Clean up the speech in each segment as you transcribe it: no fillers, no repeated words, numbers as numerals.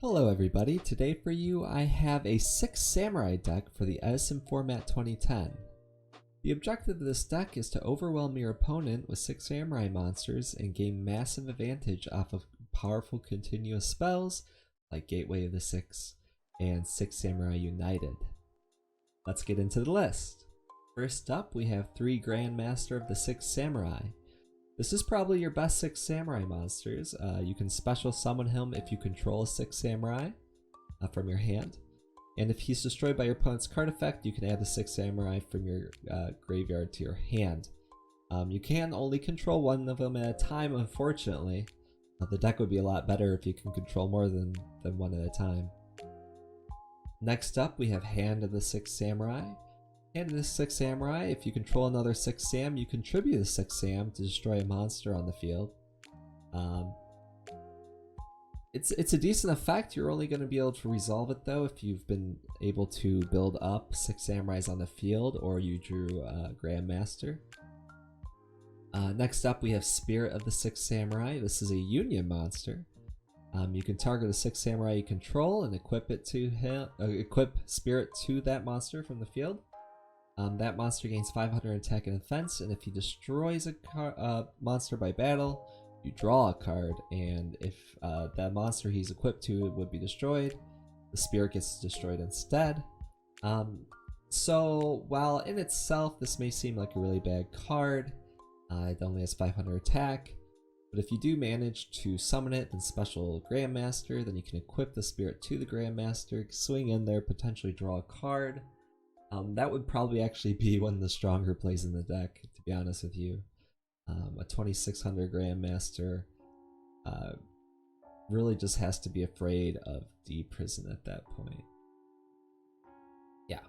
Hello everybody, today for you I have a 6 Samurai deck for the Edison format 2010. The objective of this deck is to overwhelm your opponent with 6 Samurai monsters and gain massive advantage off of powerful continuous spells like Gateway of the Six and 6 Samurai United. Let's get into the list. First up we have 3 Grandmaster of the 6 Samurai. This is probably your best 6 Samurai monsters. You can special summon him if you control a 6 Samurai from your hand. And if he's destroyed by your opponent's card effect, you can add the 6 Samurai from your graveyard to your hand. You can only control one of them at a time, unfortunately. The deck would be a lot better if you can control more than one at a time. Next up, we have Hand of the 6 Samurai. Hand of the 6 Samurai, if you control another 6 Sam, you contribute a 6 Sam to destroy a monster on the field. It's a decent effect. You're only going to be able to resolve it though if you've been able to build up 6 Samurais on the field or you drew a Grandmaster. Next up we have Spirit of the 6 Samurai. This is a Union monster. You can target a 6 Samurai you control and equip it to him, equip Spirit to that monster from the field. That monster gains 500 attack and defense, and if he destroys a monster by battle, you draw a card, and if that monster he's equipped to would be destroyed, the spirit gets destroyed instead. So while in itself this may seem like a really bad card, it only has 500 attack, but if you do manage to summon it and special Grandmaster, then you can equip the spirit to the Grandmaster, swing in there, potentially draw a card. That would probably actually be one of the stronger plays in the deck, to be honest with you. A 2600 Grandmaster really just has to be afraid of D-Prison at that point. Yeah.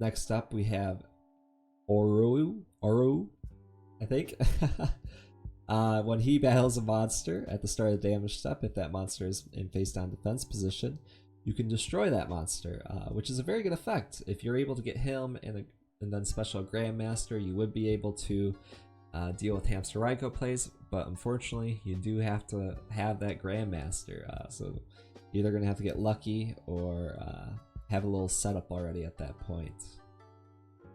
Next up we have Oru, I think. When he battles a monster at the start of the damage step, if that monster is in face-down defense position, you can destroy that monster, which is a very good effect. If you're able to get him and then special Grandmaster, you would be able to deal with Hamster Raiko plays, but unfortunately you do have to have that Grandmaster, so you're either going to have to get lucky or have a little setup already at that point.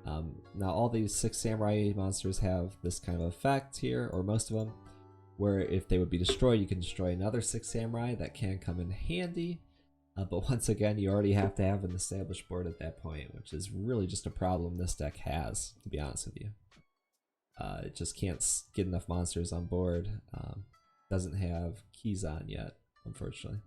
Now all these 6 Samurai monsters have this kind of effect here, or most of them, where if they would be destroyed, you can destroy another 6 Samurai. That can come in handy. But once again, you already have to have an established board at that point, which is really just a problem this deck has, to be honest with you. It just can't get enough monsters on board. Doesn't have keys on yet, unfortunately.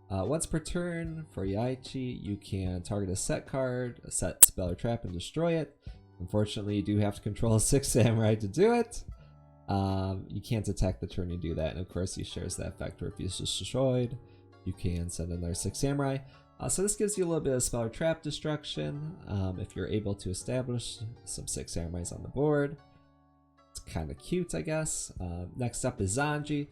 Once per turn, for Yaichi, you can target a set card, a set spell or trap, and destroy it. Unfortunately, you do have to control a 6 Samurai to do it. You can't attack the turn you do that, and of course he shares that effect where if he's destroyed, you can send another 6 Samurai. So this gives you a little bit of spell or trap destruction if you're able to establish some 6 Samurais on the board. It's kind of cute, I guess. Next up is Zanji.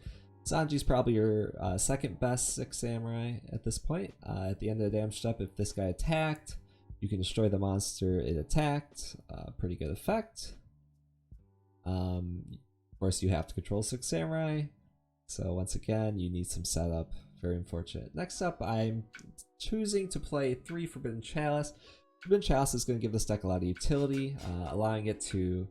Zanji's probably your second best 6 Samurai at this point. At the end of the damage step, if this guy attacked, you can destroy the monster it attacked. Pretty good effect. Of course, you have to control 6 Samurai. So once again, you need some setup. Very unfortunate. Next up, I'm choosing to play 3 Forbidden Chalice. Forbidden Chalice is going to give this deck a lot of utility, allowing it to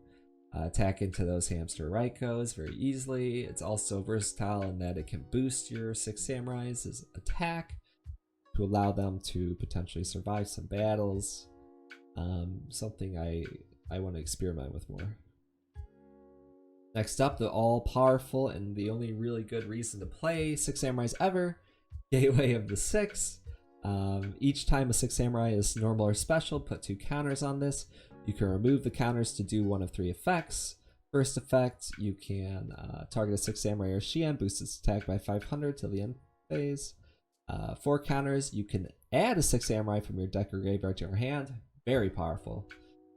attack into those Hamster Raikos very easily. It's also versatile in that it can boost your 6 Samurai's attack to allow them to potentially survive some battles. Something I want to experiment with more. Next up, the all-powerful and the only really good reason to play 6 Samurais ever, Gateway of the Six. Each time a 6 Samurai is normal or special, put 2 counters on this. You can remove the counters to do one of 3 effects. First effect, you can target a 6 Samurai or Shien, boost its attack by 500 till the end phase. 4 counters, you can add a 6 Samurai from your deck or graveyard to your hand. Very powerful.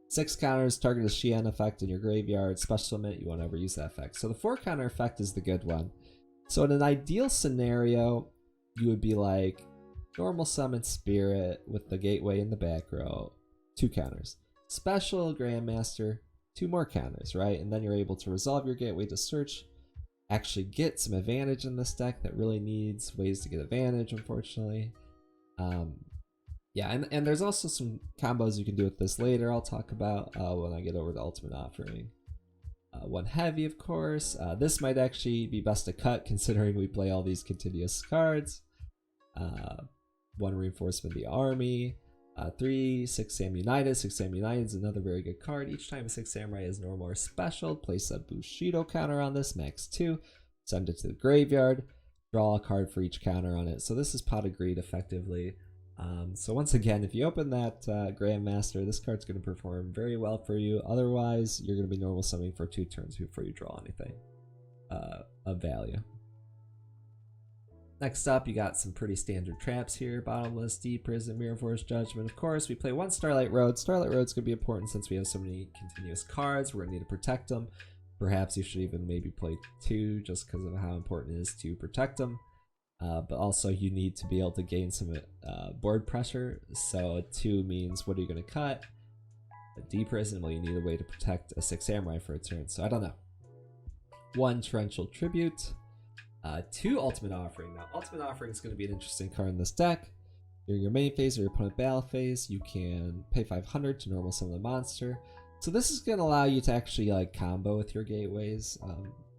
6 counters, target a Shien effect in your graveyard, special summon it, you won't ever use that effect. So the 4 counter effect is the good one. So in an ideal scenario, you would be like normal summon Spirit with the Gateway in the back row, 2 counters. Special Grandmaster, 2 more counters, right? And then you're able to resolve your Gateway to search actually get some advantage in this deck that really needs ways to get advantage, unfortunately. Yeah, and there's also some combos you can do with this later I'll talk about when I get over the Ultimate Offering. One heavy, of course. This might actually be best to cut considering we play all these continuous cards. One reinforcement of the army. 3 6 Sam United. 6 Sam United is another very good card. Each time a 6 Samurai is normal or special, place a Bushido counter on this, max 2. Send it to the graveyard. Draw a card for each counter on it. So this is Pot of Greed effectively. So once again, if you open that Grandmaster, this card's going to perform very well for you. Otherwise, you're going to be normal summoning for 2 turns before you draw anything of value. Next up, you got some pretty standard traps here. Bottomless, Deep Prison, Mirror Force, Judgment. Of course, we play 1 Starlight Road. Starlight Road's going to be important since we have so many continuous cards. We're going to need to protect them. Perhaps you should even maybe play 2 just because of how important it is to protect them. But also you need to be able to gain some board pressure. So 2 means what are you going to cut? A Deep Prison, well, you need a way to protect a 6 Samurai for a turn. So I don't know. 1 Torrential Tribute. 2 Ultimate Offering. Now, Ultimate Offering is going to be an interesting card in this deck. During your main phase or your opponent battle phase, you can pay 500 to normal summon the monster. So this is going to allow you to actually like combo with your gateways.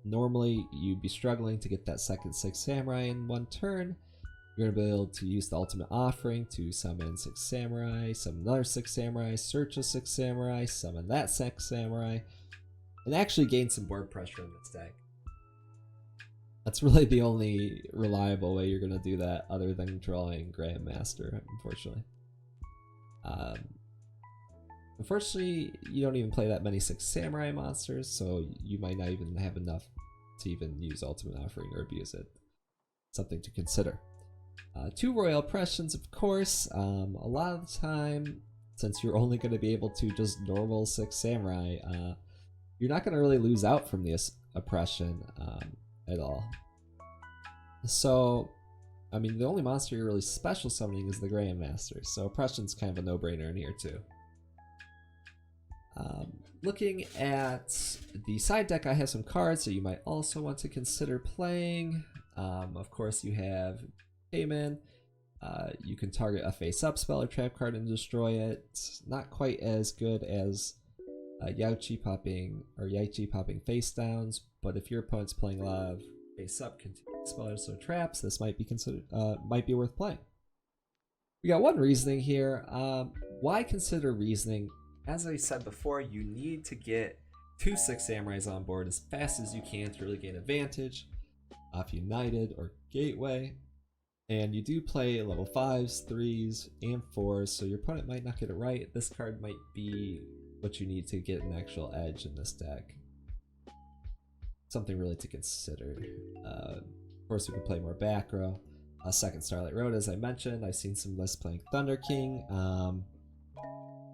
Normally, you'd be struggling to get that second 6 Samurai in 1 turn. You're going to be able to use the Ultimate Offering to summon 6 Samurai, summon another 6 Samurai, search a 6 Samurai, summon that 6 Samurai, and actually gain some board pressure in this deck. That's really the only reliable way you're going to do that other than drawing Grandmaster, unfortunately. Unfortunately, you don't even play that many 6 Samurai monsters, so you might not even have enough to even use Ultimate Offering or abuse it. Something to consider. 2 Royal Oppressions, of course. A lot of the time, since you're only going to be able to just normal 6 Samurai, you're not going to really lose out from this oppression at all. So, I mean, the only monster you're really special summoning is the Grandmaster, so oppression's kind of a no-brainer in here too. Looking at the side deck, I have some cards that you might also want to consider playing. Of course, you have Payman. You can target a face-up spell or trap card and destroy it. Not quite as good as Yauchi popping face downs, but if your opponent's playing a lot of face-up continuous spells or traps, this might be considered might be worth playing. We got 1 reasoning here. Why consider reasoning? As I said before, you need to get 2 6 Samurais on board as fast as you can to really gain advantage off United or Gateway. And you do play level 5s, 3s, and 4s, so your opponent might not get it right. This card might be what you need to get an actual edge in this deck. Something really to consider. Of course, we can play more back row. 2nd Starlight Road, as I mentioned. I've seen some lists playing Thunder King.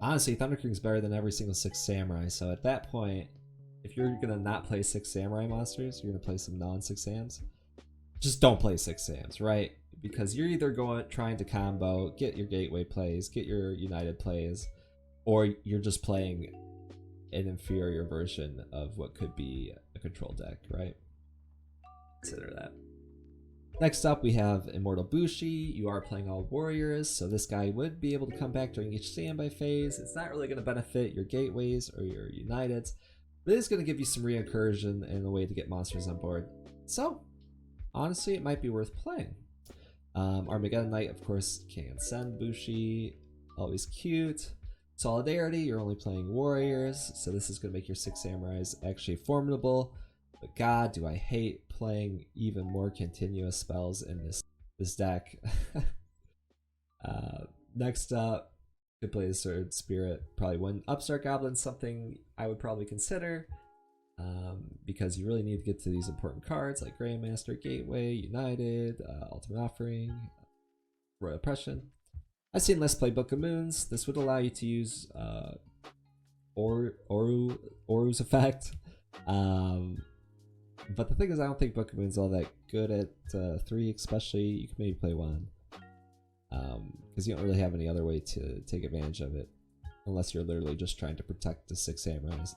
Honestly, Thunder King's better than every single 6 Samurai, so at that point, if you're gonna not play 6 Samurai monsters, you're gonna play some non-6 Sams, just don't play 6 Sams, right? Because you're either trying to combo, get your Gateway plays, get your United plays, or you're just playing an inferior version of what could be a control deck, right? Consider that. Next up, we have Immortal Bushi. You are playing all warriors, so this guy would be able to come back during each standby phase. It's not really going to benefit your Gateways or your Uniteds, but it is going to give you some reincursion and a way to get monsters on board. So, honestly, it might be worth playing. Armageddon Knight, of course, can send Bushi. Always cute. Solidarity, you're only playing warriors, so this is going to make your 6 Samurais actually formidable. But god, do I hate playing even more continuous spells in this deck. Next up, could play the Sword Spirit. Probably one Upstart Goblin, something I would probably consider, because you really need to get to these important cards like Grandmaster, Gateway, United, Ultimate Offering, Royal Oppression. I've seen lists play Book of Moons. This would allow you to use Oru's effect. But the thing is, I don't think Book of Moon's all that good at 3, especially. You can maybe play 1. Because you don't really have any other way to take advantage of it. Unless you're literally just trying to protect the 6 Samurais,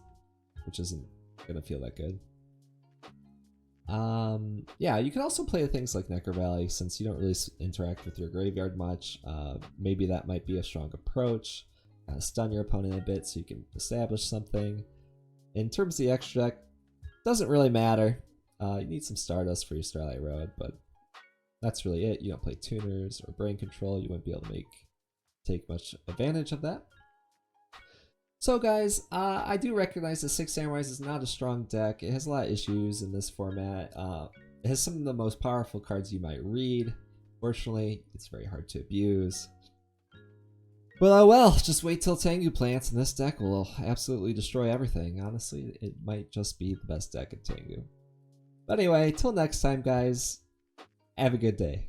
which isn't going to feel that good. Yeah, you can also play things like Necker Valley since you don't really interact with your graveyard much. Maybe that might be a strong approach. Stun your opponent a bit so you can establish something. In terms of the extra deck, doesn't really matter. You need some Stardust for your Starlight Road, but that's really it. You don't play tuners or brain control. You wouldn't be able to take much advantage of that. So guys, I do recognize that Six Samurais is not a strong deck. It has a lot of issues in this format. It has some of the most powerful cards you might read. Fortunately, it's very hard to abuse. But oh well, just wait till Tengu plants and this deck will absolutely destroy everything. Honestly, it might just be the best deck at Tengu. But anyway, till next time guys, have a good day.